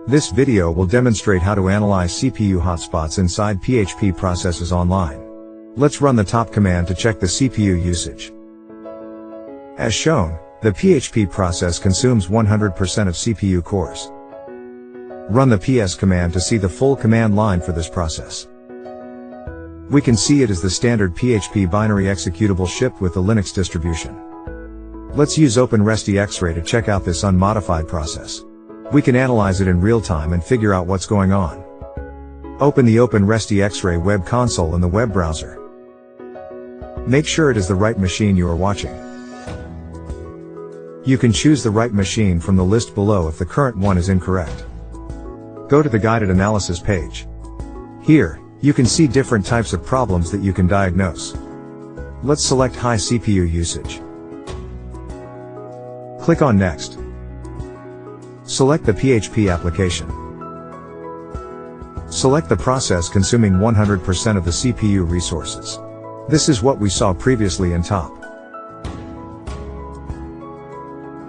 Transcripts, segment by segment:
This video will demonstrate how to analyze CPU hotspots inside PHP processes online. Let's run the top command to check the CPU usage. As shown, the PHP process consumes 100% of CPU cores. Run the ps command to see the full command line for this process. We can see it is the standard PHP binary executable shipped with the Linux distribution. Let's use OpenResty-X-Ray to check out this unmodified process. We can analyze it in real time and figure out what's going on. Open the OpenResty-X-Ray web console in the web browser. Make sure it is the right machine you are watching. You can choose the right machine from the list below if the current one is incorrect. Go to the guided analysis page. Here, you can see different types of problems that you can diagnose. Let's select high CPU usage. Click on Next. Select the PHP application. Select the process consuming 100% of the CPU resources. This is what we saw previously in top.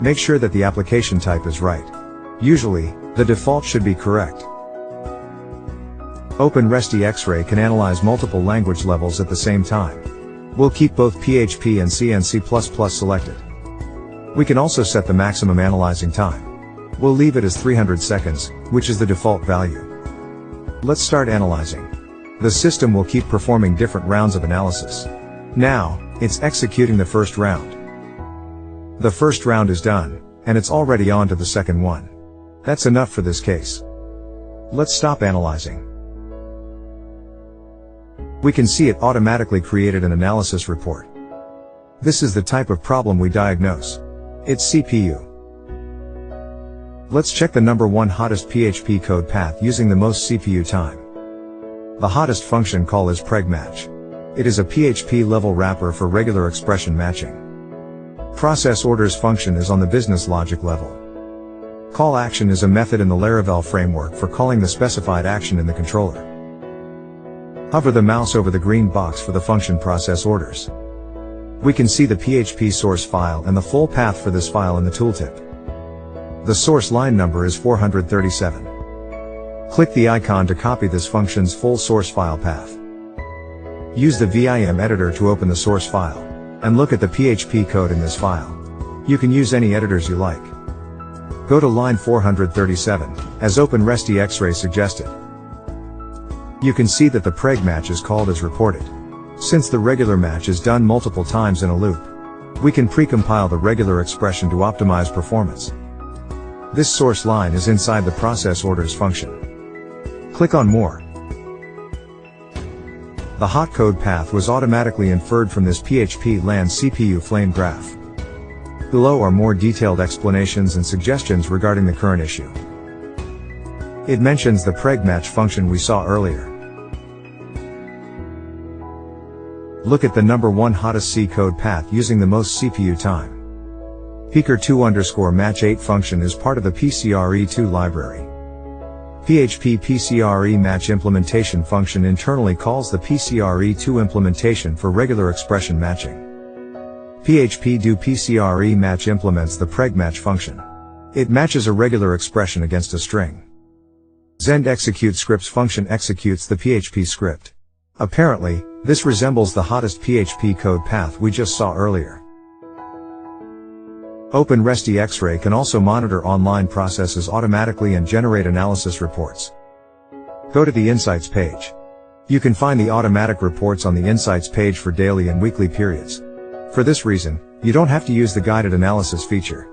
Make sure that the application type is right. Usually, the default should be correct. OpenResty-X-Ray can analyze multiple language levels at the same time. We'll keep both PHP and C and C++ selected. We can also set the maximum analyzing time. We'll leave it as 300 seconds, which is the default value. Let's start analyzing. The system will keep performing different rounds of analysis. Now, it's executing the first round. The first round is done, and it's already on to the second one. That's enough for this case. Let's stop analyzing. We can see it automatically created an analysis report. This is the type of problem we diagnose. It's CPU. Let's check the number one hottest PHP code path using the most CPU time. The hottest function call is pregmatch. It is a PHP level wrapper for regular expression matching. Process orders function is on the business logic level. Call action is a method in the Laravel framework for calling the specified action in the controller. Hover the mouse over the green box for the function process orders. We can see the PHP source file and the full path for this file in the tooltip. The source line number is 437. Click the icon to copy this function's full source file path. Use the Vim editor to open the source file, and look at the PHP code in this file. You can use any editors you like. Go to line 437, as OpenResty-X-Ray suggested. You can see that the preg match is called as reported. Since the regular match is done multiple times in a loop, we can precompile the regular expression to optimize performance. This source line is inside the process orders function. Click on More. The hot code path was automatically inferred from this PHP LAN CPU flame graph. Below are more detailed explanations and suggestions regarding the current issue. It mentions the pregmatch function we saw earlier. Look at the number one hottest C code path using the most CPU time. Peeker2_match8 function is part of the PCRE2 library. PHP PCRE match implementation function internally calls the PCRE2 implementation for regular expression matching. PHP do PCRE match implements the pregmatch function. It matches a regular expression against a string. Zend execute scripts function executes the PHP script. Apparently, this resembles the hottest PHP code path we just saw earlier. OpenResty-X-Ray can also monitor online processes automatically and generate analysis reports. Go to the Insights page. You can find the automatic reports on the Insights page for daily and weekly periods. For this reason, you don't have to use the guided analysis feature.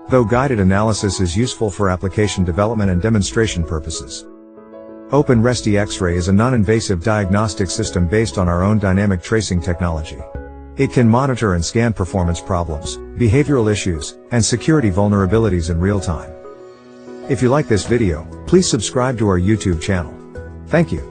Though guided analysis is useful for application development and demonstration purposes. OpenResty-X-Ray is a non-invasive diagnostic system based on our own dynamic tracing technology. It can monitor and scan performance problems, behavioral issues, and security vulnerabilities in real time. If you like this video, please subscribe to our YouTube channel. Thank you.